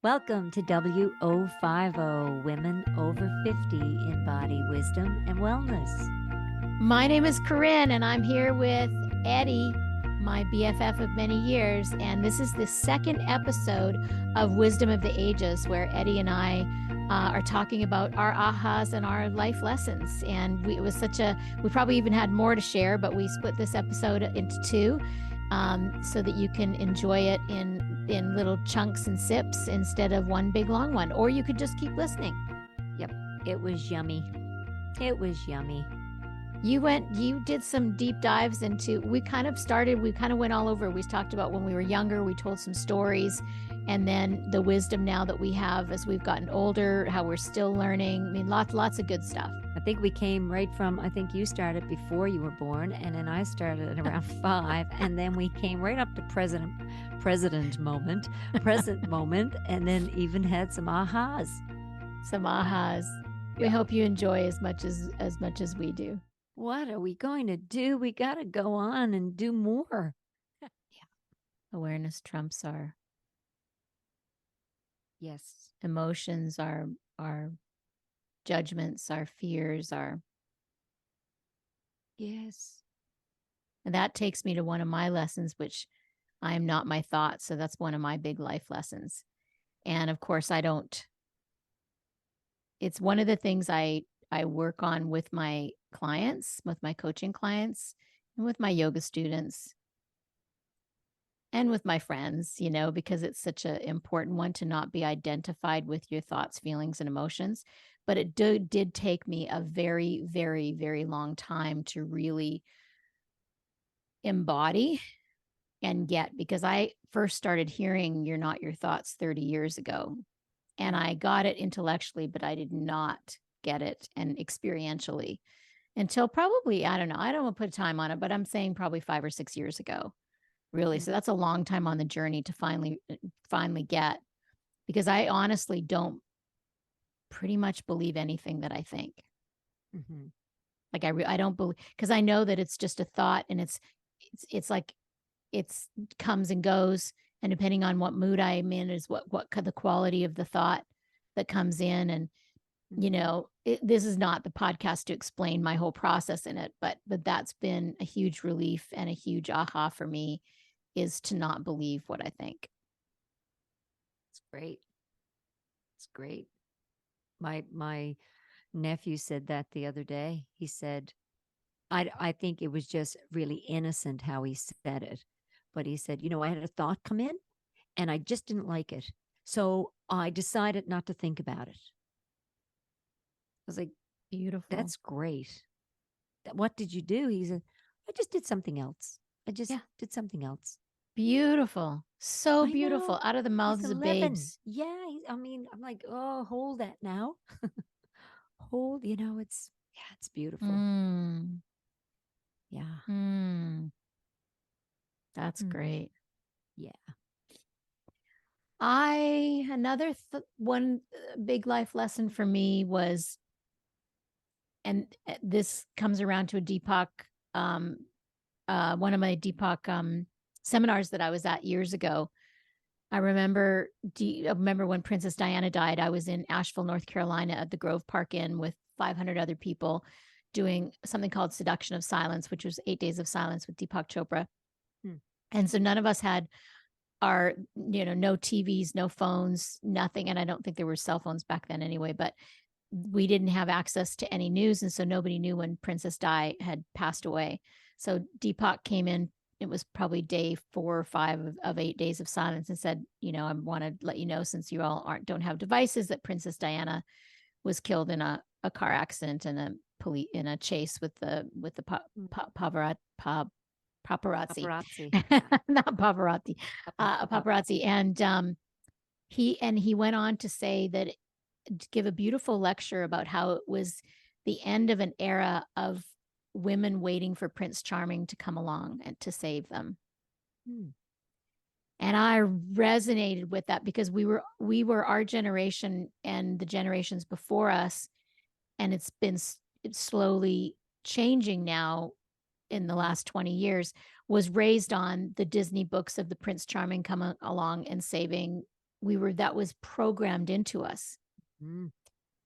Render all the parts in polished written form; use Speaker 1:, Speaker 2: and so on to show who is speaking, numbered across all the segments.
Speaker 1: Welcome to WO50, Women Over 50 in Body Wisdom and Wellness.
Speaker 2: My name is Corrine, and I'm here with Eddi, my BFF of many years. And this is the second episode of Wisdom of the Ages, where Eddi and I are talking about our ahas and our life lessons. And it was we probably even had more to share, but we split this episode into two so that you can enjoy it in little chunks and sips instead of one big long one, or you could just keep listening.
Speaker 1: Yep, it was yummy. It was yummy.
Speaker 2: You did some deep dives into, we kind of went all over. We talked about when we were younger, we told some stories, and then the wisdom now that we have as we've gotten older, how we're still learning. I mean, lots of good stuff.
Speaker 1: I think we came right from, I think you started before you were born, and then I started at around 5, and then we came right up to present moment, and then even had some ahas.
Speaker 2: We hope you enjoy as much as we do.
Speaker 1: What are we going to do? We got to go on and do more.
Speaker 2: Yeah. Awareness trumps our emotions, our judgments, our fears, and that takes me to one of my lessons, which I am not my thoughts. So that's one of my big life lessons. And of course, it's one of the things I work on with my clients, with my coaching clients, and with my yoga students, and with my friends, because it's such an important one to not be identified with your thoughts, feelings, and emotions. But it did take me a very, very, very long time to really embody and get, because I first started hearing "you're not your thoughts" 30 years ago. And I got it intellectually, but I did not get it and experientially until probably, I don't know, I don't want to put a time on it, but I'm saying probably 5 or 6 years ago, really. So that's a long time on the journey to finally get, because I honestly don't pretty much believe anything that I think. Mm-hmm. Like I don't believe, because I know that it's just a thought, and it's like it comes and goes, and depending on what mood I'm in is what the quality of the thought that comes in. And this is not the podcast to explain my whole process in it, but that's been a huge relief and a huge aha for me, is to not believe what I think.
Speaker 1: It's great. It's great. My nephew said that the other day. He said, I think it was just really innocent how he said it, but he said, I had a thought come in and I just didn't like it. So I decided not to think about it. I was like,
Speaker 2: beautiful.
Speaker 1: That's great. What did you do? He said, I just did something else. Did something else.
Speaker 2: Beautiful. So beautiful. Out of the mouths of babes.
Speaker 1: Yeah. I'm like, oh, hold that now. It's beautiful. Yeah.
Speaker 2: That's great.
Speaker 1: Yeah.
Speaker 2: Another one big life lesson for me was, and this comes around to a Deepak, one of my Deepak seminars that I was at years ago. I remember when Princess Diana died. I was in Asheville, North Carolina at the Grove Park Inn with 500 other people doing something called Seduction of Silence, which was 8 days of silence with Deepak Chopra. And so none of us had our, no TVs, no phones, nothing. And I don't think there were cell phones back then anyway, but we didn't have access to any news. And so nobody knew when Princess Di had passed away. So Deepak came in. It was probably day 4 or 5 of 8 days of silence, and said, I want to let you know, since you all don't have devices, that Princess Diana was killed in a car accident in a chase with the paparazzi. Not paparazzi, a paparazzi. And he went on to say that, to give a beautiful lecture about how it was the end of an era of women waiting for Prince Charming to come along and to save them. And I resonated with that, because we were our generation and the generations before us, and it's slowly changing now in the last 20 years, was raised on the Disney books of the Prince Charming coming along and saving that was programmed into us.
Speaker 1: Mm.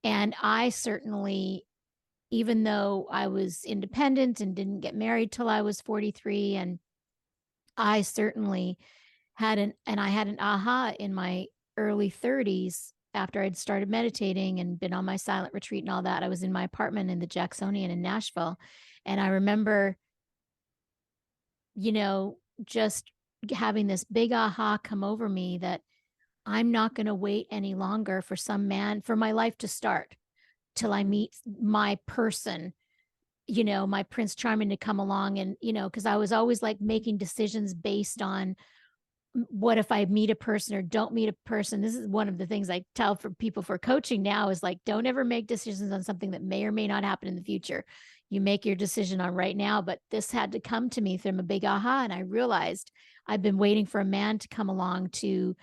Speaker 2: And I certainly, even though I was independent and didn't get married till I was 43, and I certainly I had an aha in my early 30s after I'd started meditating and been on my silent retreat and all that. I was in my apartment in the Jacksonian in Nashville. And I remember, just having this big aha come over me that I'm not going to wait any longer for some man for my life to start till I meet my person, my Prince Charming to come along. And, because I was always like making decisions based on what if I meet a person or don't meet a person. This is one of the things I tell for people for coaching now is like, don't ever make decisions on something that may or may not happen in the future. You make your decision on right now. But this had to come to me from a big aha. And I realized I've been waiting for a man to come along to,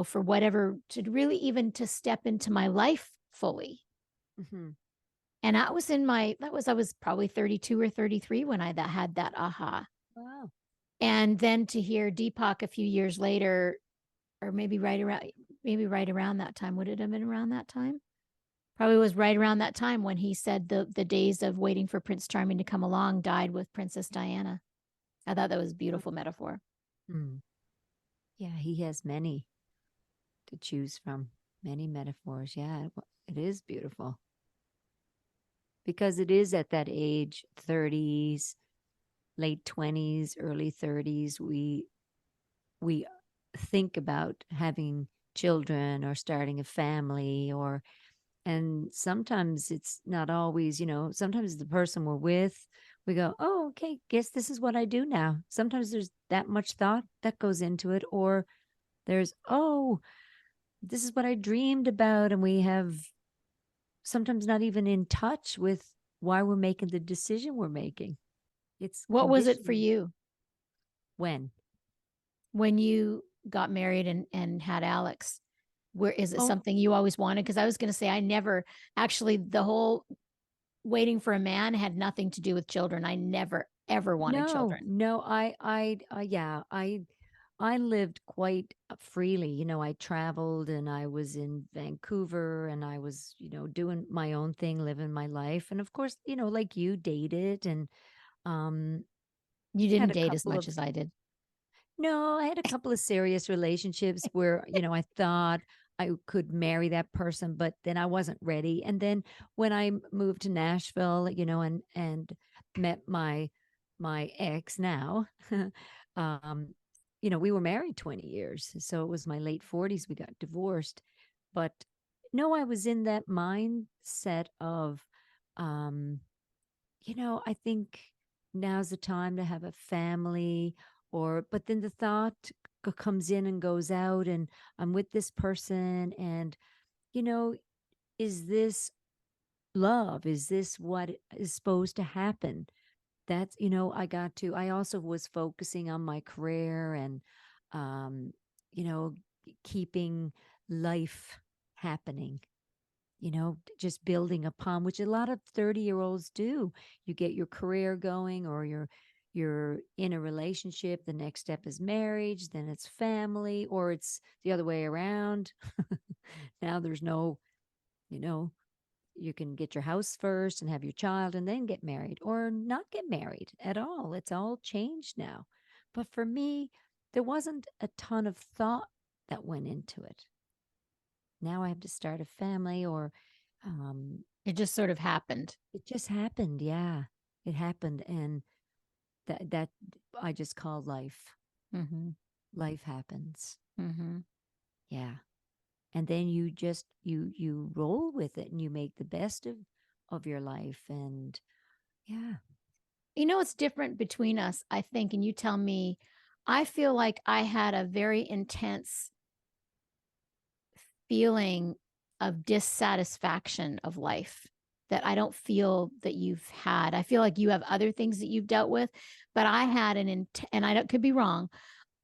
Speaker 2: for whatever, to really even to step into my life fully.
Speaker 1: Mm-hmm.
Speaker 2: And I was probably 32 or 33 when I had that aha.
Speaker 1: Wow.
Speaker 2: And then to hear Deepak a few years later, or maybe right around that time. Would it have been around that time? Probably was right around that time when he said the days of waiting for Prince Charming to come along died with Princess Diana. I thought that was a beautiful metaphor.
Speaker 1: Mm. Yeah, he has many to choose from, many metaphors. Yeah, it is beautiful. Because it is at that age, 30s, late 20s, early 30s, we think about having children or starting a family, and sometimes it's not always, sometimes the person we're with, we go, oh, okay, guess this is what I do now. Sometimes there's that much thought that goes into it, or there's, oh, this is what I dreamed about, and we have sometimes not even in touch with why we're making the decision we're making. It's
Speaker 2: What was it for
Speaker 1: conditioning.
Speaker 2: you
Speaker 1: When
Speaker 2: you got married and had Alex? Where is it
Speaker 1: oh
Speaker 2: something you always wanted? Because I was going to say I never actually the whole waiting for a man had nothing to do with children. I never ever wanted children.
Speaker 1: no, yeah, I lived quite freely. I traveled and I was in Vancouver and I was, doing my own thing, living my life. And of course, like you dated and um
Speaker 2: You
Speaker 1: had
Speaker 2: didn't
Speaker 1: a
Speaker 2: date as
Speaker 1: couple
Speaker 2: much
Speaker 1: of
Speaker 2: as I did.
Speaker 1: no, I had a couple of serious relationships where, I thought I could marry that person, but then I wasn't ready. And then when I moved to Nashville, and met my ex now, um, we were married 20 years. So it was my late 40s we got divorced. But no, I was in that mindset of um I think now's the time to have a family, but then the thought comes in and goes out, and I'm with this person, and, you know, is this love? Is this what is supposed to happen? I also was focusing on my career and, um, you know, keeping life happening, just building upon, which a lot of 30-year-olds do. You get your career going, or you're in a relationship. The next step is marriage, then it's family, or it's the other way around. Now there's no, you know, you can get your house first and have your child and then get married, or not get married at all. It's all changed now. But for me, there wasn't a ton of thought that went into it. Now I have to start a family, or
Speaker 2: It just sort of happened.
Speaker 1: it just happened. Yeah, it happened, and that I just call life.
Speaker 2: Mm-hmm.
Speaker 1: Life happens.
Speaker 2: Mm-hmm.
Speaker 1: Yeah, and then you roll with it, and you make the best of your life, and yeah.
Speaker 2: It's different between us, I think, and you tell me. I feel like I had a very intense feeling of dissatisfaction of life that I don't feel that you've had. I feel like you have other things that you've dealt with, but I had and I don't could be wrong.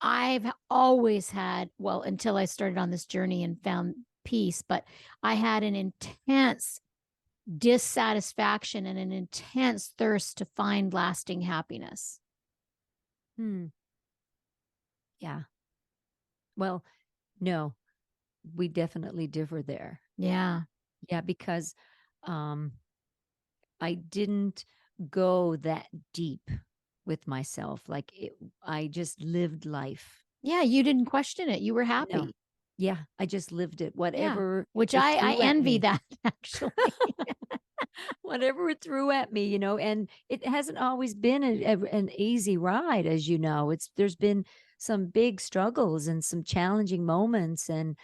Speaker 2: I've always had, well, until I started on this journey and found peace, but I had an intense dissatisfaction and an intense thirst to find lasting happiness.
Speaker 1: Hmm. Yeah. Well, no. we definitely differ there.
Speaker 2: Yeah.
Speaker 1: Yeah, because um I didn't go that deep with myself. Like I just lived life.
Speaker 2: Yeah, you didn't question it. You were
Speaker 1: No.
Speaker 2: happy.
Speaker 1: Yeah, I just lived it.
Speaker 2: Yeah.
Speaker 1: Whatever
Speaker 2: Which
Speaker 1: it
Speaker 2: I
Speaker 1: threw at
Speaker 2: envy
Speaker 1: me.
Speaker 2: that actually.
Speaker 1: Whatever it threw at me, and it hasn't always been an easy ride, as you know. There's been some big struggles and some challenging moments, and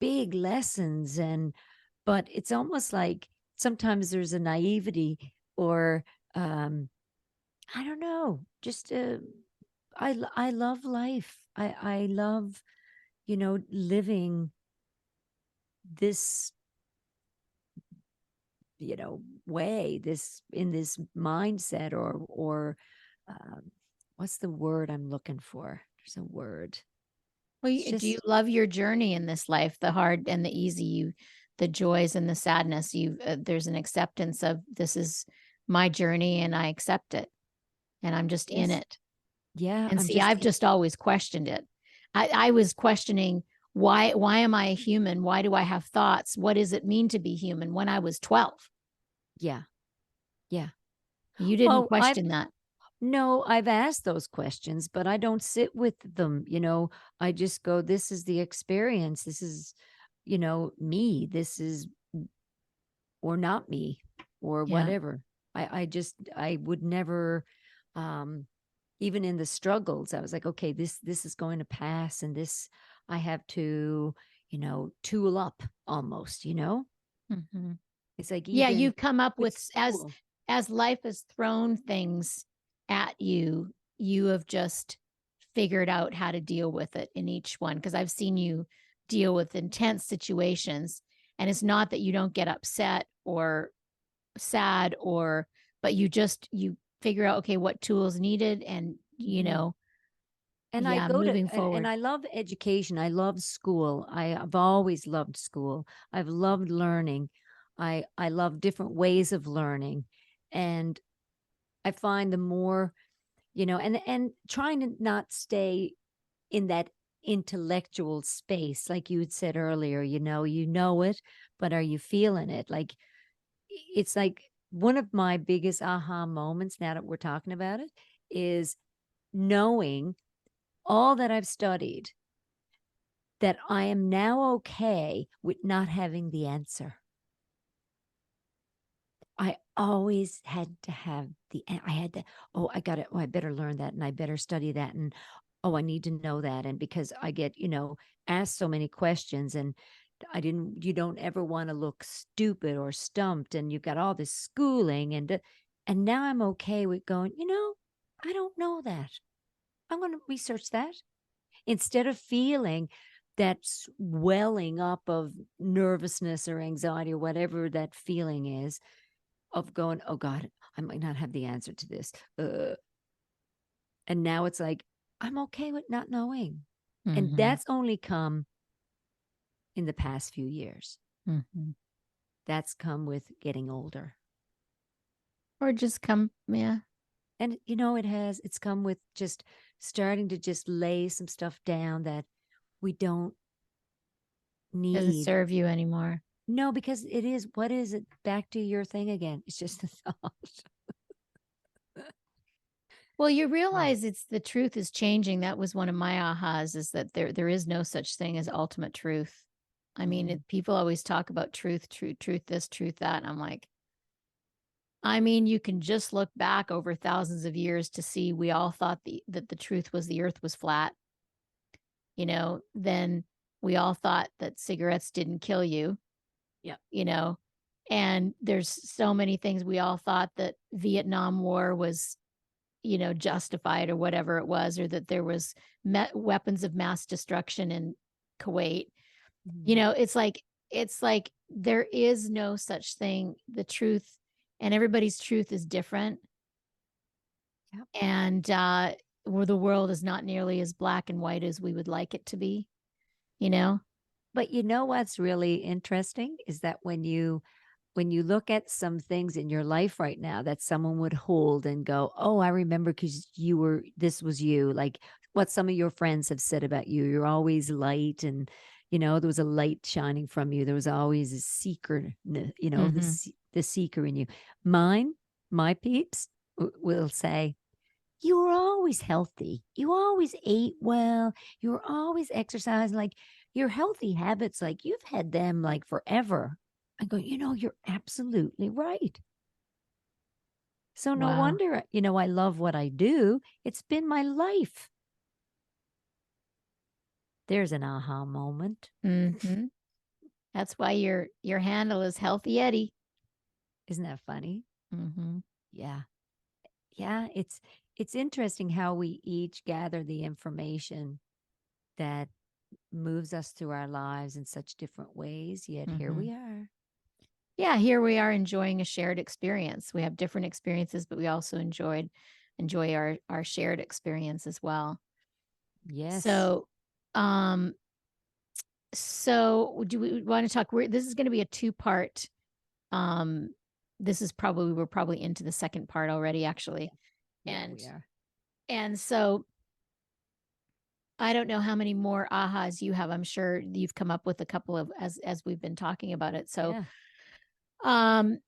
Speaker 1: big lessons, but it's almost like sometimes there's a naivety, or I don't know, just I love life. I love living this way, this in this mindset, or um, what's the word I'm looking for? There's a word.
Speaker 2: Well,
Speaker 1: It's
Speaker 2: do you
Speaker 1: just,
Speaker 2: love your journey in this life, the hard and the easy, the joys and the sadness? There's an acceptance of this is my journey and I accept it and I'm just in
Speaker 1: yes,
Speaker 2: it.
Speaker 1: yeah,
Speaker 2: And
Speaker 1: I'm
Speaker 2: see,
Speaker 1: just
Speaker 2: I've just always questioned it. I was questioning why am I a human? Why do I have thoughts? What does it mean to be human when I was 12?
Speaker 1: yeah, yeah.
Speaker 2: You didn't
Speaker 1: Well,
Speaker 2: question that.
Speaker 1: no, I've asked those questions, but I don't sit with them. I just go, this is the experience. This is, me. This is, or not me, or
Speaker 2: Yeah.
Speaker 1: whatever. I would never, um, even in the struggles, I was like, okay, this is going to pass, and this I have to, tool up almost.
Speaker 2: Mhm.
Speaker 1: It's like
Speaker 2: Yeah,
Speaker 1: even
Speaker 2: you've come up
Speaker 1: with
Speaker 2: with
Speaker 1: school.
Speaker 2: as life has thrown things at you, you have just figured out how to deal with it in each one because I've seen you deal with intense situations and it's not that you don't get upset or sad or but you figure out okay what tools needed and
Speaker 1: Mhm. And I
Speaker 2: yeah,
Speaker 1: go to
Speaker 2: moving
Speaker 1: and
Speaker 2: forward.
Speaker 1: I love education. I love school. I've always loved school. I've loved learning. I love different ways of learning. And I find the more, and trying to not stay in that intellectual space, like you had said earlier, you know it, but are you feeling it? Like it's like one of my biggest aha moments, now that we're talking about it, is knowing all that I've studied, that I am now okay with not having the answer. I always had to have I had to, oh, I got it. Oh, I better learn that, and I better study that. And oh, I need to know that. And because I get, asked so many questions, and you don't ever want to look stupid or stumped. And you've got all this schooling, and now I'm okay with going, I don't know that. I'm going to research that, instead of feeling that swelling up of nervousness or anxiety or whatever that feeling is, of going, oh God, I might not have the answer to this. And now it's like, I'm okay with not knowing. And
Speaker 2: Mhm.
Speaker 1: that's only come in the past few years.
Speaker 2: Mhm.
Speaker 1: That's come with getting older.
Speaker 2: Or just come yeah,
Speaker 1: And, it's come with just starting to just lay some stuff down that we don't
Speaker 2: doesn't
Speaker 1: need.
Speaker 2: serve you anymore.
Speaker 1: No, because it is, what is it? Back to your thing again. It's just a thought.
Speaker 2: Well, you
Speaker 1: Oh.
Speaker 2: realize it's the truth is changing. That was one of my ahas is that there is no such thing as ultimate truth. I mean,
Speaker 1: Mm.
Speaker 2: people always talk about truth this, truth that. And I'm like, I mean, you can just look back over thousands of years to see we all thought that the truth was the earth was flat. Then we all thought that cigarettes didn't kill you,
Speaker 1: Yeah.
Speaker 2: you know, and there's so many things we all thought that Vietnam War was justified or whatever it was, or that there was weapons of mass destruction in Kuwait.
Speaker 1: Mm.
Speaker 2: It's like there is no such thing. The truth and everybody's truth is different.
Speaker 1: Yep.
Speaker 2: And where the world is not nearly as black and white as we would like it to be, you know?
Speaker 1: But you know what's really interesting is that when you look at some things in your life right now that someone would hold and go, oh, I remember because this was you, like what some of your friends have said about you. You're always light, and, there was a light shining from you. There was always a seeker, the seeker in you. My peeps will say, you were always healthy. You always ate well. You were always exercising. Like your healthy habits, like you've had them like forever. I go, you're absolutely right. So no
Speaker 2: Wow.
Speaker 1: wonder, I love what I do. It's been my life. There's an aha moment.
Speaker 2: Mm-hmm. That's why your handle is Healthy Eddi.
Speaker 1: Isn't that funny?
Speaker 2: Mm-hmm.
Speaker 1: Yeah. Yeah. It's interesting how we each gather the information that moves us through our lives in such different ways. Yet here
Speaker 2: Mm-hmm.
Speaker 1: we are.
Speaker 2: Yeah, here we are enjoying a shared experience. We have different experiences, but we also enjoy our shared experience as well.
Speaker 1: Yes.
Speaker 2: So do we want to talk? This is going to be a two-part. This is we're probably into the second part already, actually.
Speaker 1: Yeah,
Speaker 2: and
Speaker 1: we are.
Speaker 2: and so I don't know how many more ahas you have. I'm sure you've come up with a couple of as we've been talking about it. So, um,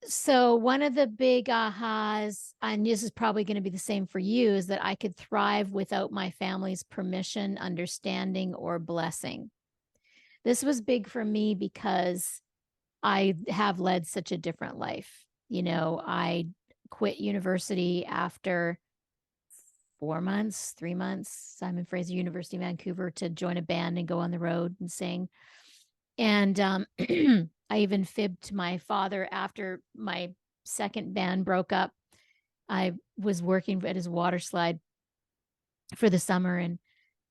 Speaker 2: so one of the big ahas, and this is probably going to be the same for you, is that I could thrive without my family's permission, understanding, or blessing. This was big for me because I have led such a different life. I quit university after 4 months, 3 months, Simon Fraser University, Vancouver, to join a band and go on the road and sing. And I even fibbed to my father after my second band broke up. I was working at his water slide for the summer,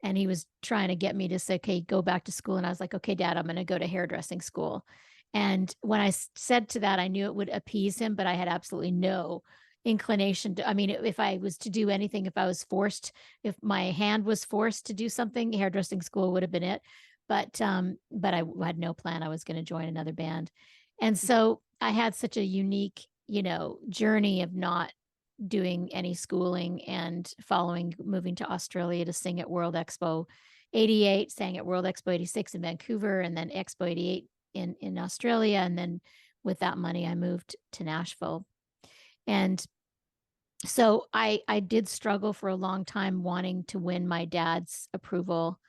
Speaker 2: and he was trying to get me to say, okay, go back to school. And I was like, okay, Dad, I'm going to go to hairdressing school. And when I said to that, I knew it would appease him, but I had absolutely no inclination to. I mean, if I was to do anything, if my hand was forced to do something, hairdressing school would have been it. But I had no plan. I was going to join another band. And so I had such a unique, journey of not doing any schooling and moving to Australia to sing at World Expo 88, sang at World Expo 86 in Vancouver, and then Expo 88 in Australia. And then with that money, I moved to Nashville. And so I did struggle for a long time wanting to win my dad's approval.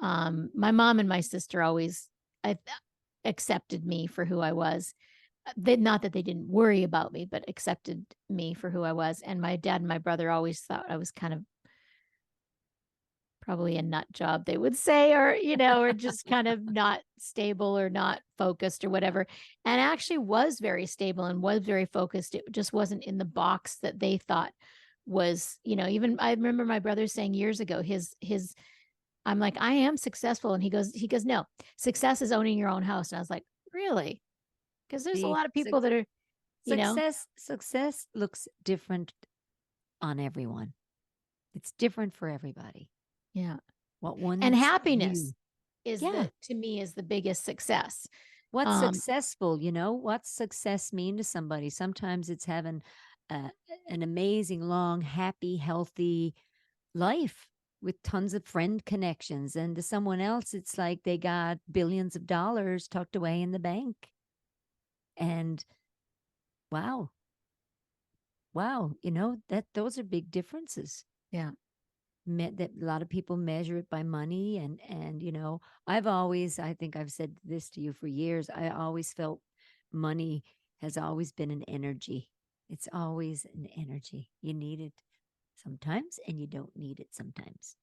Speaker 2: My mom and my sister always accepted me for who I was. Not that they didn't worry about me, but accepted me for who I was. And my dad and my brother always thought I was kind of probably a nut job, they would say, or, or just kind of not stable or not focused or whatever. And actually was very stable and was very focused. It just wasn't in the box that they thought was, even I remember my brother saying years ago, I'm like, I am successful. And he goes, no, success is owning your own house. And I was like, really? Because there's a lot of people that are,
Speaker 1: Success looks different on everyone. It's different for everybody.
Speaker 2: Yeah.
Speaker 1: What one
Speaker 2: and happiness to me is the biggest success.
Speaker 1: What's successful? What's success mean to somebody? Sometimes it's having an amazing, long, happy, healthy life with tons of friend connections. And to someone else, it's like they got billions of dollars tucked away in the bank. And wow, those are big differences.
Speaker 2: Yeah.
Speaker 1: That a lot of people measure it by money, and I think I've said this to you for years. I always felt money has always been an energy. It's always an energy. You need it sometimes and you don't need it sometimes.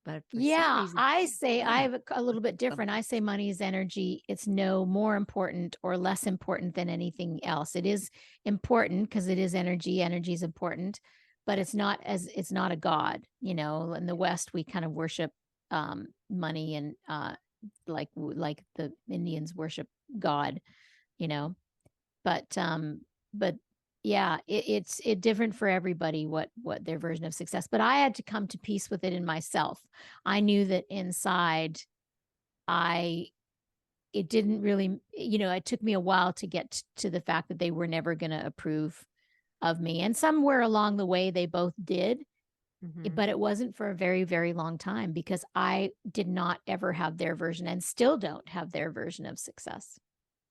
Speaker 1: But for some reason,
Speaker 2: I say I have a little bit different. I say money is energy. It's no more important or less important than anything else. It is important because it is energy. Energy is important, but it's not a god. In the West, we kind of worship money, and like the Indians worship God. But yeah, it's different for everybody what their version of success. But I had to come to peace with it in myself. I knew that inside it didn't really, it took me a while to get to the fact that they were never going to approve of me. And somewhere along the way, they both did.
Speaker 1: Mhm.
Speaker 2: But it wasn't for a very, very long time because I did not ever have their version and still don't have their version of success.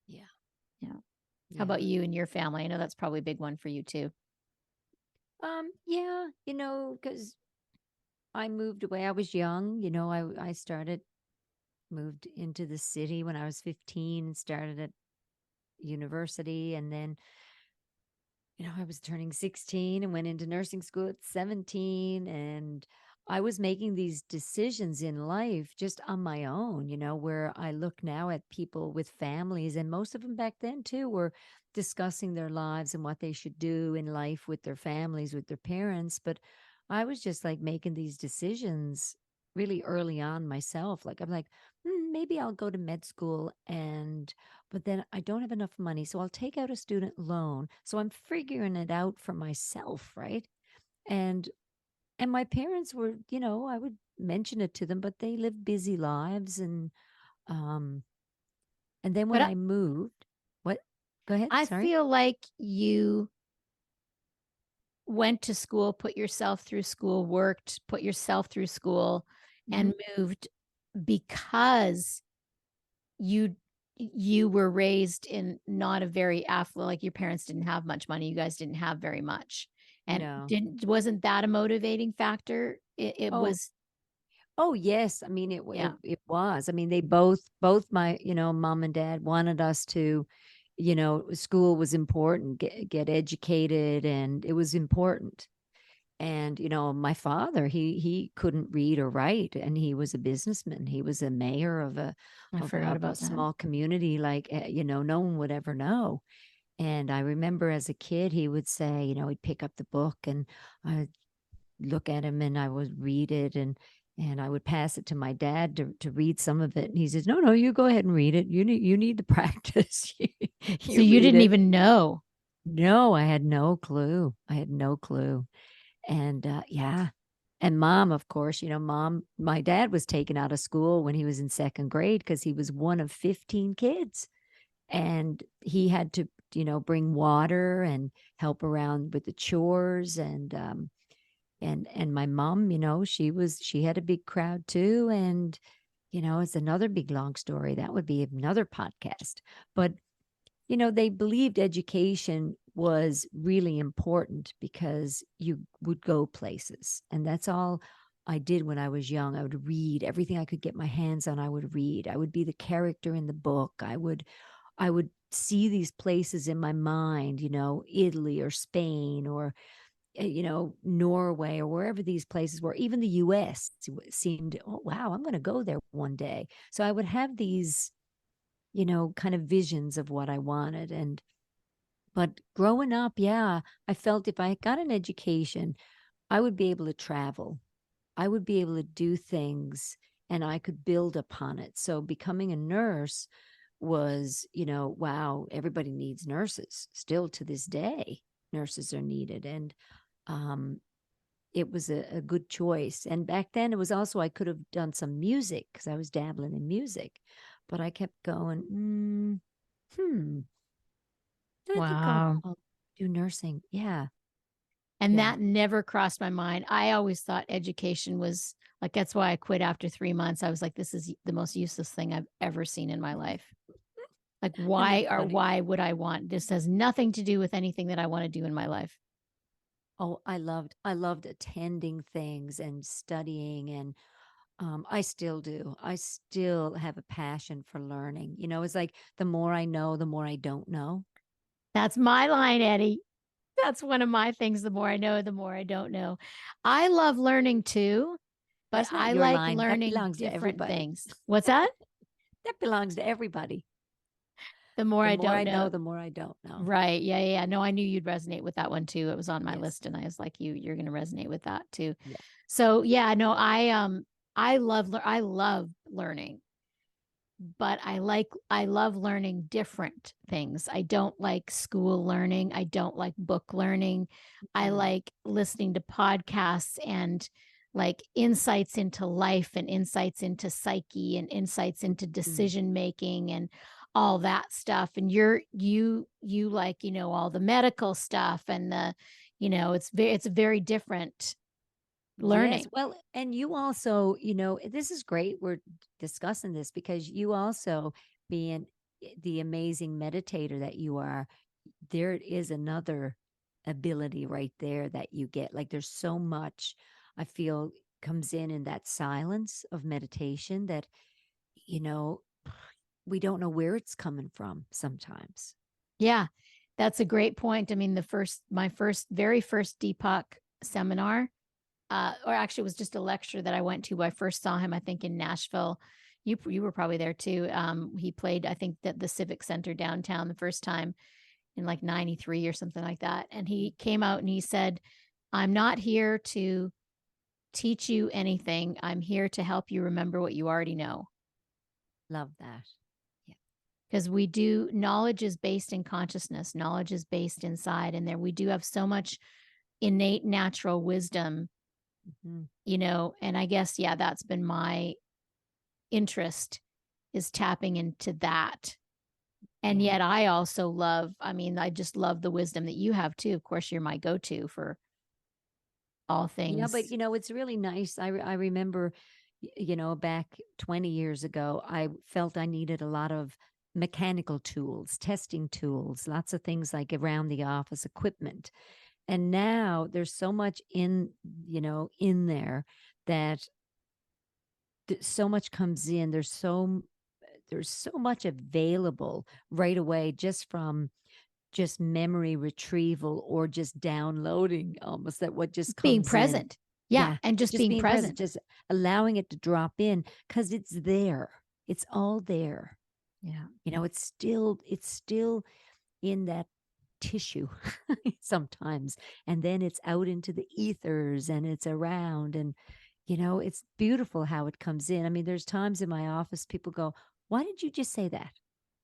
Speaker 1: Yeah.
Speaker 2: Yeah. How
Speaker 1: Yeah.
Speaker 2: about you and your family? I know that's probably a big one for you too.
Speaker 1: Yeah, because I moved away. I was young, I started moved into the city when I was 15 and started at university, and then I was turning 16 and went into nursing school at 17. And I was making these decisions in life just on my own, where I look now at people with families, and most of them back then too were discussing their lives and what they should do in life with their families, with their parents. But I was just like making these decisions really early on myself. Like, I'm like, maybe I'll go to med school, but then I don't have enough money. So I'll take out a student loan. So I'm figuring it out for myself, right? And and my parents were, I would mention it to them, but they live busy lives. Um and then when
Speaker 2: But
Speaker 1: I moved, what? Go ahead.
Speaker 2: I
Speaker 1: Sorry.
Speaker 2: feel like you went to school, put yourself through school, worked, put yourself through school,
Speaker 1: Hmm.
Speaker 2: and moved because you you were raised in not a very affluent, like your parents didn't have much money, you guys didn't have very much. And
Speaker 1: No.
Speaker 2: didn't wasn't that a motivating factor? It
Speaker 1: Oh,
Speaker 2: was,
Speaker 1: oh yes. I mean,
Speaker 2: yeah,
Speaker 1: it was. I mean, they both my mom and dad wanted us to, school was important, get educated, and it was important. And my father, he couldn't read or write, and he was a businessman. He was a mayor of a
Speaker 2: I
Speaker 1: of a,
Speaker 2: forgot
Speaker 1: of a
Speaker 2: about that.
Speaker 1: small community, like no one would ever know. And I remember as a kid, he would say, he'd pick up the book, and I look at him, and I would read it, and I would pass it to my dad to read some of it. And he says, "No, you go ahead and read it. You need the practice.
Speaker 2: So
Speaker 1: You
Speaker 2: you
Speaker 1: read
Speaker 2: didn't
Speaker 1: it."
Speaker 2: even know.
Speaker 1: No, I had no clue. I had no clue. And yeah. And mom, of course, my dad was taken out of school when he was in second grade because he was one of 15 kids. And he had to, bring water and help around with the chores. And my mom, she had a big crowd too. And, it's another big long story. That would be another podcast. But they believed education was really important because you would go places. And that's all I did when I was young. I would read everything I could get my hands on. I would read. I would be the character in the book. I would see these places in my mind, Italy or Spain or Norway or wherever these places were. Even the US seemed, oh wow, I'm going to go there one day. So I would have these kind of visions of what I wanted. But growing up, yeah, I felt if I got an education, I would be able to travel. I would be able to do things and I could build upon it. So becoming a nurse was, wow, everybody needs nurses. Still to this day, nurses are needed. And um, it was a good choice. And back then, it was also, I could have done some music because I was dabbling in music. But I kept going, I think
Speaker 2: Wow.
Speaker 1: I'll do nursing. Yeah.
Speaker 2: And
Speaker 1: Yeah.
Speaker 2: that never crossed my mind. I always thought education was like, that's why I quit after 3 months. I was like, this is the most useless thing I've ever seen in my life. Like,
Speaker 1: And it's funny.
Speaker 2: why would I want this? Has nothing to do with anything that I want to do in my life.
Speaker 1: Oh, I loved attending things and studying, and I still do. I still have a passion for learning. It's like the more I know, the more I don't know.
Speaker 2: That's my line, Eddie. That's one of my things. The more I know, the more I don't know. I love learning too, but
Speaker 1: That's not
Speaker 2: I
Speaker 1: your
Speaker 2: like
Speaker 1: line. That
Speaker 2: learning
Speaker 1: belongs to
Speaker 2: different
Speaker 1: everybody.
Speaker 2: things. What's that?
Speaker 1: That belongs to everybody.
Speaker 2: The more
Speaker 1: The
Speaker 2: I
Speaker 1: more
Speaker 2: don't
Speaker 1: I
Speaker 2: know.
Speaker 1: know, the more I don't know.
Speaker 2: Right. Yeah, yeah. No, I knew you'd resonate with that one too. It was on my
Speaker 1: Yes.
Speaker 2: list and I was like, you're going to resonate with that too.
Speaker 1: Yeah.
Speaker 2: So, yeah, no, I love learning, but I love learning different things. I don't like school learning. I don't like book learning. I
Speaker 1: Mm,
Speaker 2: like listening to podcasts and like insights into life and insights into psyche and insights into
Speaker 1: mm,
Speaker 2: decision making and all that stuff. And you like, all the medical stuff and it's very different. learning.
Speaker 1: Yes. Well, and you also, this is great. We're discussing this because you also, being the amazing meditator that you are, there is another ability right there that you get. Like there's so much I feel comes in that silence of meditation that, you know, we don't know where it's coming from sometimes.
Speaker 2: Yeah, that's a great point. I mean, my very first Deepak seminar, or actually it was just a lecture that I went to. I first saw him, I think, in Nashville. You were probably there too. He played, I think, that the Civic Center downtown the first time in like 93 or something like that. And he came out and he said, I'm not here to teach you anything. I'm here to help you remember what you already know.
Speaker 1: Love that. Yeah.
Speaker 2: Because knowledge is based in consciousness, knowledge is based inside. And there we do have so much innate natural wisdom, and I guess, yeah, that's been my interest, is tapping into that. And yet I also I just love the wisdom that you have too. Of course, you're my go-to for all things.
Speaker 1: Yeah, but it's really nice. I remember, back 20 years ago, I felt I needed a lot of mechanical tools, testing tools, lots of things like around the office equipment. And now there's so much in there that so much comes in. There's so much available right away just from just memory retrieval or just downloading, almost, that what just
Speaker 2: being
Speaker 1: comes
Speaker 2: present.
Speaker 1: in.
Speaker 2: Yeah. And just being present.
Speaker 1: Just allowing it to drop in because it's there. It's all there.
Speaker 2: Yeah.
Speaker 1: It's still in that tissue sometimes. And then it's out into the ethers and it's around. And, it's beautiful how it comes in. I mean, there's times in my office people go, why did you just say that?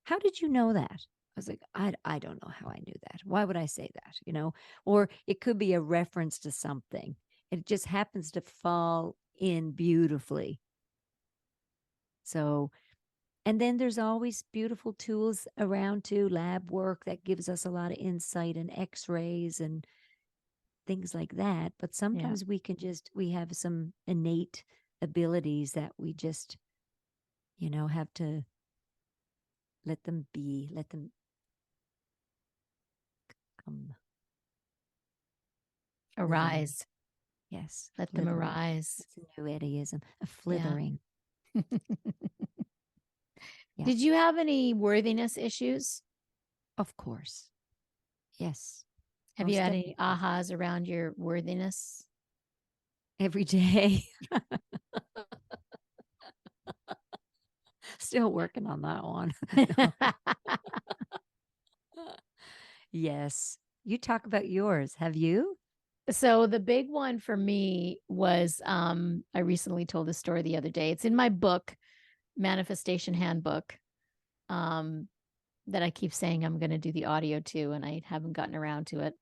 Speaker 1: How did you know that? I was like, I don't know how I knew that. Why would I say that? Or it could be a reference to something. It just happens to fall in beautifully. So, and then there's always beautiful tools around too, lab work that gives us a lot of insight, and x-rays and things like that. But sometimes we have some innate abilities that we just, have to let them be, let them come.
Speaker 2: Arise.
Speaker 1: Yes.
Speaker 2: Let them arise.
Speaker 1: It's a new Eddyism, a flithering.
Speaker 2: Yeah. Did you have any worthiness issues?
Speaker 1: Of course. Yes.
Speaker 2: Have you had any ahas around your worthiness?
Speaker 1: Every day. Still working on that one. Yes. You talk about yours. Have you?
Speaker 2: So the big one for me was, I recently told this story the other day. It's in my book, Manifestation Handbook, that I keep saying I'm going to do the audio to, and I haven't gotten around to it.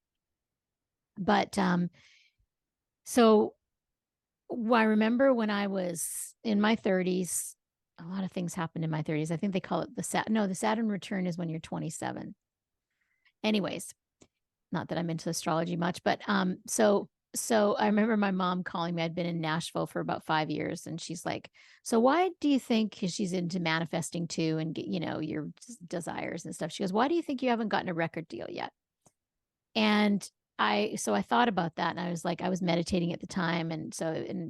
Speaker 2: But so I remember when I was in my 30s, a lot of things happened in my 30s. I think they call it the Saturn return is when you're 27. Anyways, not that I'm into astrology much, but so I remember my mom calling me. I'd been in Nashville for about 5 years, and she's like, so why do you think, because she's into manifesting too, and your desires and stuff, she goes, why do you think you haven't gotten a record deal yet? And I thought about that, and I was like, I was meditating at the time, and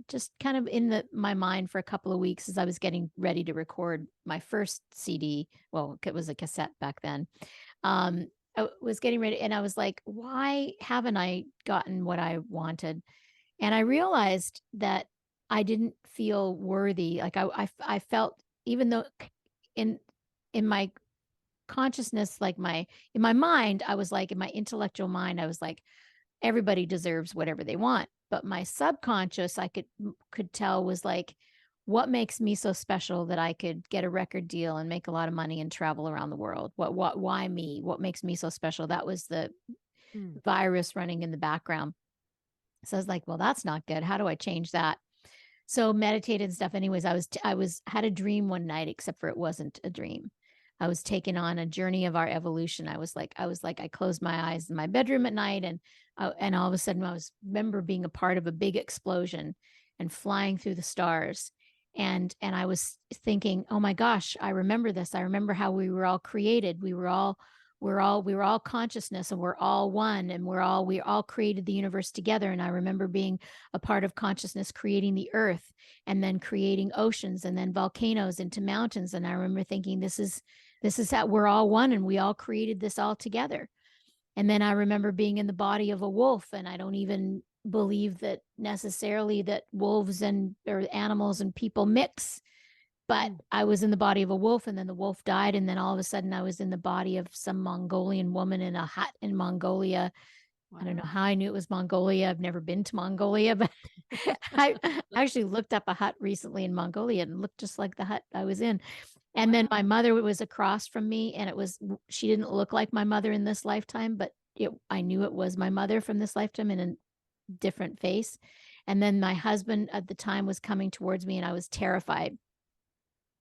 Speaker 2: just kind of in my mind for a couple of weeks as I was getting ready to record my first CD. Well, it was a cassette back then. I was getting ready, and I was like, why haven't I gotten what I wanted? And I realized that I didn't feel worthy. Like I felt, even though in my consciousness, like in my mind, I was like, in my intellectual mind, I was like, everybody deserves whatever they want. But my subconscious, I could tell, was like, what makes me so special that I could get a record deal and make a lot of money and travel around the world? Why me? What makes me so special? That was the virus running in the background. So I was like, well, that's not good. How do I change that? So meditated and stuff. Anyways, I had a dream one night, except for it wasn't a dream. I was taken on a journey of our evolution. I was like, I closed my eyes in my bedroom at night, and all of a sudden I remember being a part of a big explosion and flying through the stars. And I was thinking, oh my gosh, I remember this. I remember how we were all created. We were all consciousness, and we're all one, and we all created the universe together. And I remember being a part of consciousness, creating the earth, and then creating oceans, and then volcanoes into mountains. And I remember thinking, this is how we're all one, and we all created this all together. And then I remember being in the body of a wolf, and I don't even believe that necessarily that wolves and or animals and people mix, but I was in the body of a wolf, and then the wolf died, and then all of a sudden I was in the body of some Mongolian woman in a hut in Mongolia.
Speaker 1: Wow.
Speaker 2: I don't know how I knew it was Mongolia. I've never been to Mongolia, but I actually looked up a hut recently in Mongolia and looked just like the hut I was in. And then my mother was across from me, and she didn't look like my mother in this lifetime, but I knew it was my mother from this lifetime in a different face. And then my husband at the time was coming towards me, and I was terrified.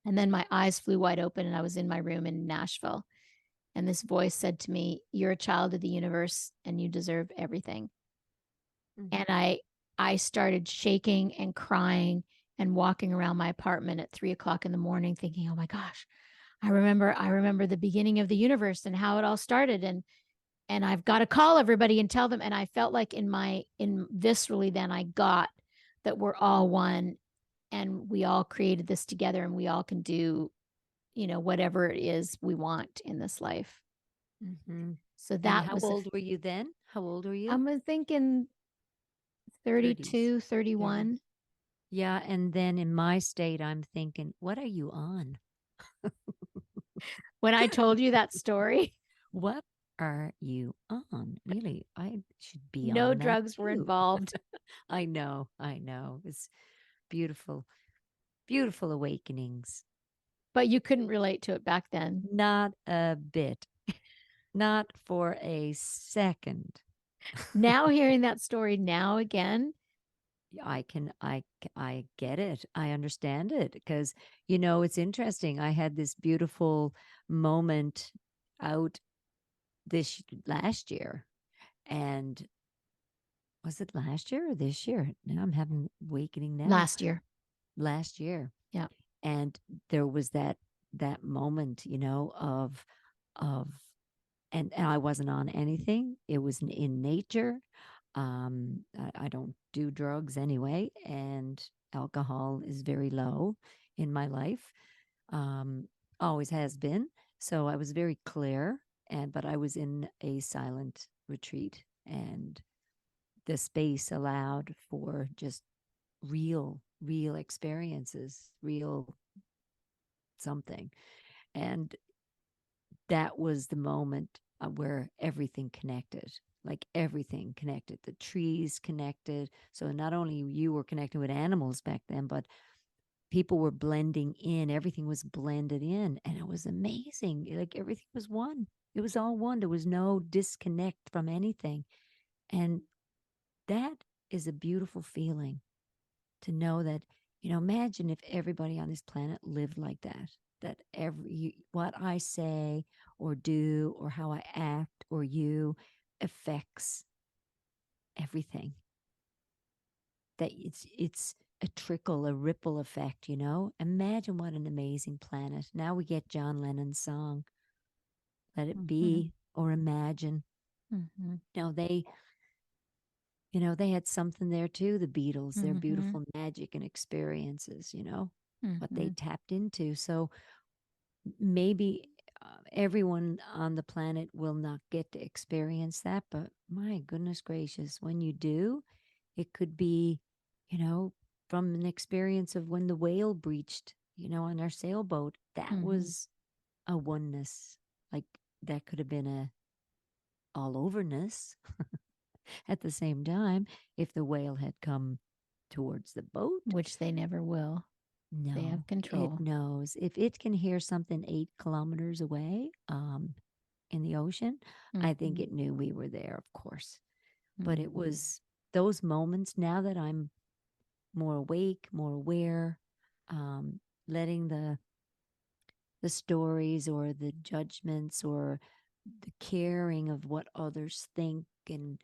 Speaker 2: And then my eyes flew wide open, and I was in my room in Nashville. And this voice said to me, "You're a child of the universe, and you deserve everything." And I started shaking and crying and walking around my apartment at 3 o'clock in the morning thinking, oh my gosh, I remember the beginning of the universe and how it all started. And I've got to call everybody and tell them. And I felt like in viscerally, then I got that we're all one, and we all created this together, and we all can do, whatever it is we want in this life. So
Speaker 1: And
Speaker 2: that
Speaker 1: how
Speaker 2: was,
Speaker 1: old were you then? How old were you?
Speaker 2: I'm thinking 32,
Speaker 1: 30s.
Speaker 2: 31.
Speaker 1: Yeah. And then in my state, I'm thinking, what are you on?
Speaker 2: When I told you that story,
Speaker 1: What are you on? Really, I should be
Speaker 2: no
Speaker 1: on that
Speaker 2: drugs were
Speaker 1: too.
Speaker 2: involved,
Speaker 1: I know. I know. It's beautiful, beautiful awakenings.
Speaker 2: but you couldn't relate to it back then.
Speaker 1: Not a bit. Not for a second.
Speaker 2: Now hearing that story now again,
Speaker 1: I get it. I understand it because it's interesting. I had this beautiful moment out this last year, and was it last year or this year? Now I'm having awakening now.
Speaker 2: last year.
Speaker 1: Last year.
Speaker 2: Yeah.
Speaker 1: And there was that moment, of and I wasn't on anything. It was in nature. I don't do drugs anyway, and alcohol is very low in my life. Always has been. So I was very clear, but I was in a silent retreat, and the space allowed for just real experiences, real something. And that was the moment where everything connected, like everything connected, the trees connected. So not only you were connecting with animals back then, but people were blending in, everything was blended in, and it was amazing. Like everything was one, it was all one. There was no disconnect from anything. And that is a beautiful feeling, to know that, imagine if everybody on this planet lived like that what I say or do or how I act or you affects everything. That it's a trickle, a ripple effect, Imagine what an amazing planet. Now we get John Lennon's song, Let It Be, or Imagine. Now they had something there too, the Beatles, their beautiful magic and experiences, what they tapped into. So maybe everyone on the planet will not get to experience that, but my goodness gracious, when you do, it could be, from an experience of when the whale breached, on our sailboat, that was a oneness. Like that could have been a all overness at the same time if the whale had come towards the boat.
Speaker 2: Which they never will.
Speaker 1: No,
Speaker 2: they have control.
Speaker 1: It knows if it can hear something 8 kilometers away, in the ocean. I think it knew we were there, of course. But it was those moments. Now that I'm more awake, more aware, letting the the stories or the judgments or the caring of what others think, and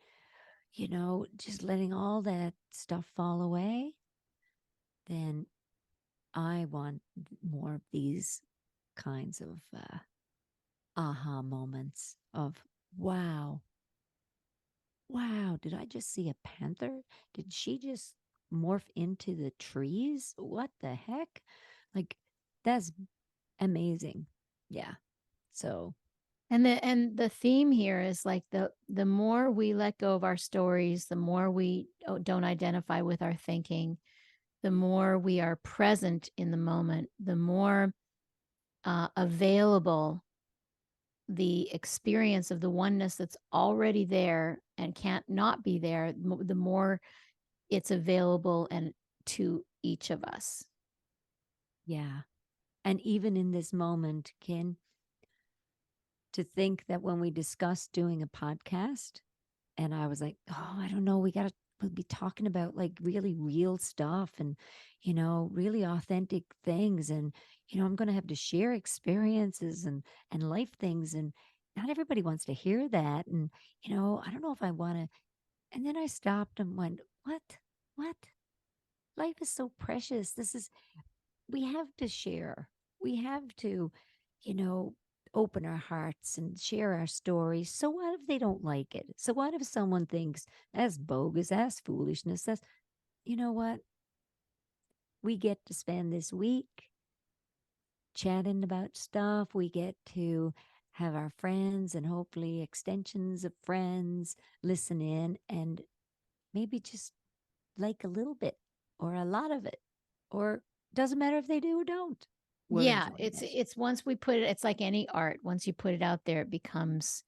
Speaker 1: just letting all that stuff fall away, then I want more of these kinds of aha moments of, wow, wow, did I just see a panther? Did she just morph into the trees? What the heck? Like, that's amazing. Yeah. So,
Speaker 2: And the theme here is like the more we let go of our stories, the more we don't identify with our thinking, the more we are present in the moment, the more available the experience of the oneness that's already there and can't not be there, the more it's available and to each of us.
Speaker 1: yeah. And even in this moment, Kin, to think that when we discussed doing a podcast, and I was like, oh, I don't know, we'll be talking about like really real stuff and, really authentic things. And, I'm going to have to share experiences and life things. And not everybody wants to hear that. And, I don't know if I want to. And then I stopped and went, what? What? Life is so precious. We have to share. We have to, you know, open our hearts and share our stories. So what if they don't like it? So what if someone thinks that's bogus, that's foolishness, that's, you know what? We get to spend this week chatting about stuff. We get to have our friends and hopefully extensions of friends listen in and maybe just like a little bit or a lot of it, or doesn't matter if they do or don't. We're
Speaker 2: Yeah,
Speaker 1: enjoying
Speaker 2: it's
Speaker 1: it.
Speaker 2: it's once we put it, it's like any art. Once you put it out there, it becomes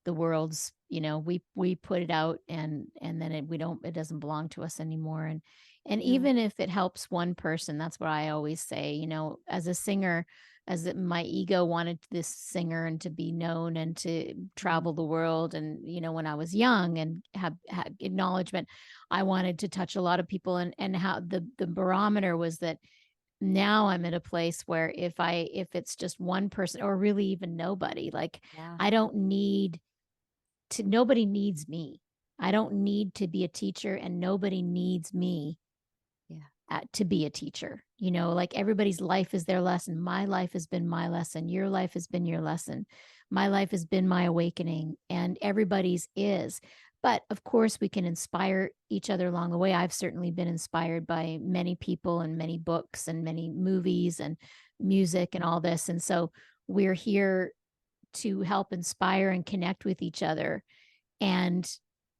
Speaker 2: the world's, we put it out, and then it doesn't belong to us anymore. And
Speaker 1: No.
Speaker 2: even if it helps one person, that's what I always say, as a singer, my ego wanted this singer and to be known and to
Speaker 1: Mm.
Speaker 2: travel the world. And when I was young and have acknowledgement, I wanted to touch a lot of people. And how the barometer was that now I'm at a place where if it's just one person or really even nobody, like,
Speaker 1: Yeah.
Speaker 2: I don't need to nobody needs me. I don't need to be a teacher, and nobody needs me
Speaker 1: Yeah.
Speaker 2: to be a teacher. Like, everybody's life is their lesson. My life has been my lesson. Your life has been your lesson. My life has been my awakening, and everybody's is. But of course, we can inspire each other along the way. I've certainly been inspired by many people and many books and many movies and music and all this. And so we're here to help inspire and connect with each other. And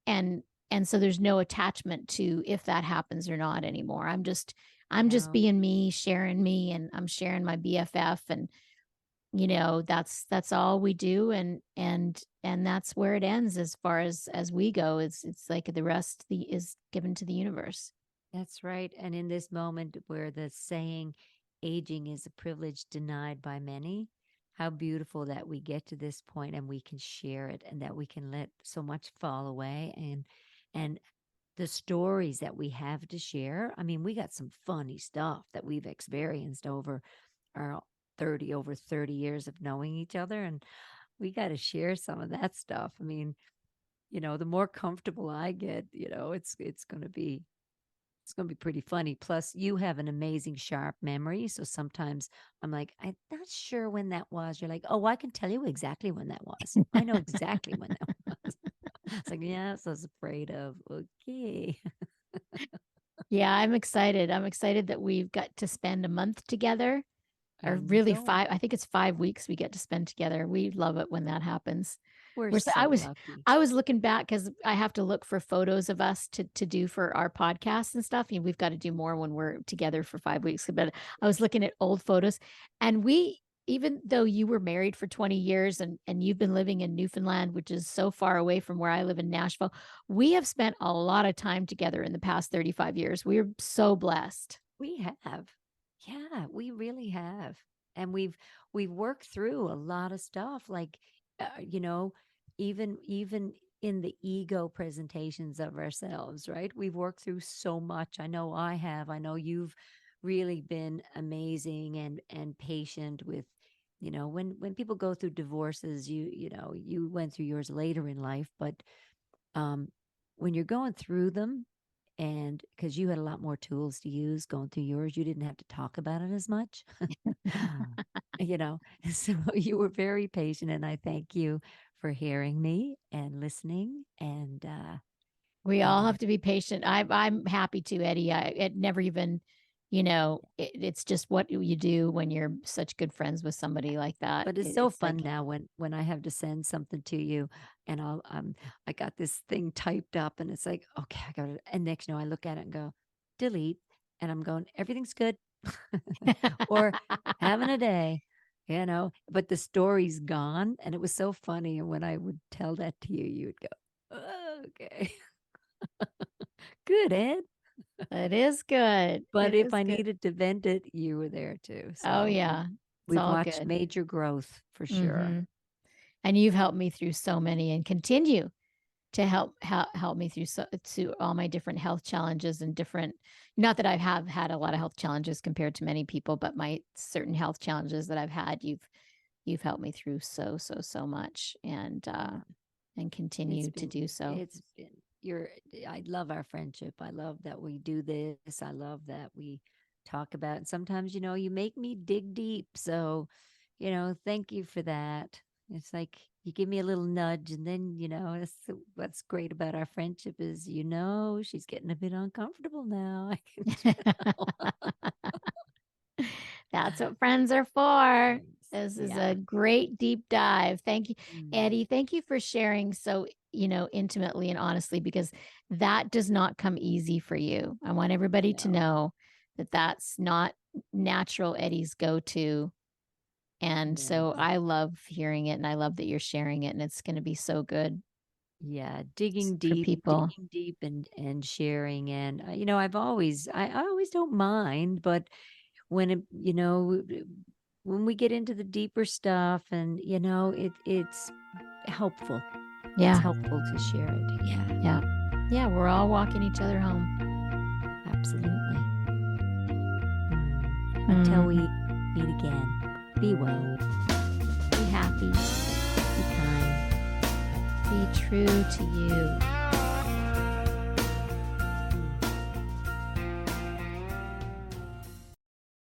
Speaker 2: and and so there's no attachment to if that happens or not anymore. I'm just
Speaker 1: No,
Speaker 2: being me, sharing me, and I'm sharing my BFF. And that's all we do. And that's where it ends as far as we go. It's like the rest is given to the universe.
Speaker 1: that's right. And in this moment where the saying, aging is a privilege denied by many, how beautiful that we get to this point and we can share it and that we can let so much fall away, and the stories that we have to share. I mean, we got some funny stuff that we've experienced over our 30 years of knowing each other, and we got to share some of that stuff. I mean, the more comfortable I get, it's going to be pretty funny. Plus, you have an amazing sharp memory, so sometimes I'm like, I'm not sure when that was. You're like, oh, I can tell you exactly when that was. I know exactly when that was. It's like, yes, I was afraid of. Okay.
Speaker 2: Yeah, I'm excited that we've got to spend a month together,
Speaker 1: I
Speaker 2: or really
Speaker 1: know.
Speaker 2: 5. I think it's 5 weeks we get to spend together. We love it when that happens.
Speaker 1: We're
Speaker 2: We're so I
Speaker 1: so
Speaker 2: was
Speaker 1: lucky.
Speaker 2: I was looking back because I have to look for photos of us to do for our podcast and stuff. And we've got to do more when we're together for 5 weeks. But I was looking at old photos, and even though you were married for 20 years and you've been living in Newfoundland, which is so far away from where I live in Nashville, we have spent a lot of time together in the past 35 years. We're so blessed.
Speaker 1: We have. Yeah, we really have. And we've worked through a lot of stuff, like even in the ego presentations of ourselves, right? We've worked through so much. I know I have. I know you've really been amazing and patient with when people go through divorces, you went through yours later in life, but when you're going through them, and because you had a lot more tools to use going through yours, you didn't have to talk about it as much. you know, so you were very patient, and I thank you for hearing me and listening.
Speaker 2: We all
Speaker 1: And
Speaker 2: have to be patient. I'm happy to, Eddie. It never even, it's just what you do when you're such good friends with somebody like that.
Speaker 1: But it's so
Speaker 2: It's
Speaker 1: fun
Speaker 2: like,
Speaker 1: now when I have to send something to you, and I got this thing typed up, and it's like, okay, I got it. And next, I look at it and go, delete, and I'm going, everything's good, or having a day, But the story's gone, and it was so funny. And when I would tell that to you, you would go, oh, okay, good, Ed.
Speaker 2: it is good.
Speaker 1: But
Speaker 2: It
Speaker 1: if
Speaker 2: is
Speaker 1: I
Speaker 2: good.
Speaker 1: needed to vent it, you were there too.
Speaker 2: Oh
Speaker 1: So
Speaker 2: yeah, it's
Speaker 1: we've
Speaker 2: all
Speaker 1: watched
Speaker 2: good.
Speaker 1: major growth for sure.
Speaker 2: Hmm. And you've helped me through so many, and continue to help me through to all my different health challenges and different. Not that I have had a lot of health challenges compared to many people, but my certain health challenges that I've had, you've helped me through so much,
Speaker 1: Yeah.
Speaker 2: and
Speaker 1: It's
Speaker 2: continue to
Speaker 1: been
Speaker 2: do so.
Speaker 1: it's been you're I love our friendship. I love that we do this. I love that we talk about, and sometimes, you make me dig deep. So, thank you for that. It's like you give me a little nudge, and then, what's great about our friendship is, she's getting a bit uncomfortable now. I can tell.
Speaker 2: That's what friends are for.
Speaker 1: Thanks.
Speaker 2: This is
Speaker 1: Yeah.
Speaker 2: a great deep dive. Thank you,
Speaker 1: Mm,
Speaker 2: Eddie. Thank you for sharing so, intimately and honestly, because that does not come easy for you. I want everybody to
Speaker 1: no,
Speaker 2: know that that's not natural Eddie's go to. And so
Speaker 1: no.
Speaker 2: I love hearing it, and I love that you're sharing it, and it's going to be so good
Speaker 1: Yeah,
Speaker 2: for people.
Speaker 1: digging deep, and sharing. And I always don't mind, but when when we get into the deeper stuff, and it's helpful. It's
Speaker 2: Yeah.
Speaker 1: helpful to share it. Yeah,
Speaker 2: Yeah. Yeah. We're all walking each other home.
Speaker 1: absolutely. Until
Speaker 2: Mm.
Speaker 1: we meet again, be well,
Speaker 2: Be happy.
Speaker 1: be kind.
Speaker 2: Be true to you.